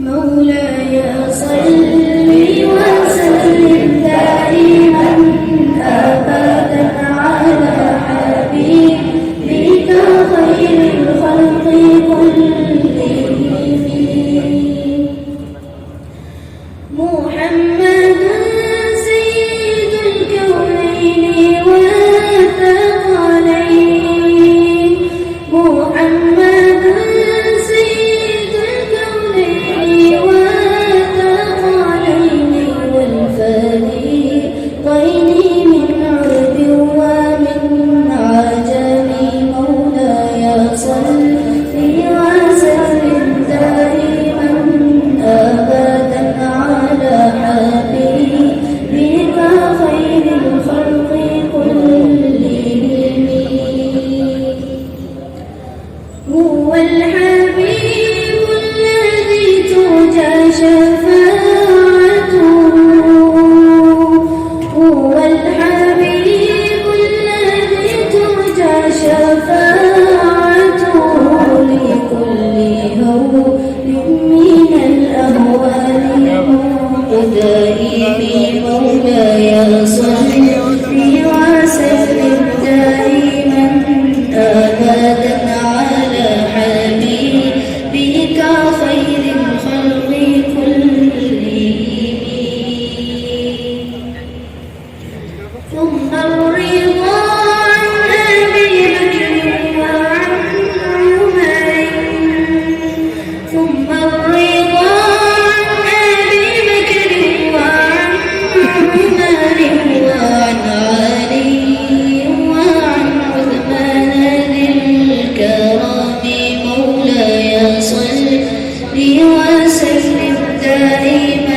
مولاي صل وسلم دائما أبدا على حبيبك خير الخلق كلهم محمد سيد الكونين والثقلين محمد سيد الكونين والثقلين والفريقين من عرب ومن عجم مولاي صل وسلم دائما أبدا على حبيبك خير الخلق كلهم هو الحبيب الذي ترجى شفاعته هو الحبيب الذي ترجى شفاعته لكل هول من الأهوال مقتدئ مولاي صل وسلم دائما أبدا على حبيبك خير الخلق كلهم ثم الرضا عن أبي بكر وعن عمر ثم الرضا عن أبي بكر وعن عمر وعن علي وعن عثمان ذي الكرم مولاي صل وسلم دائما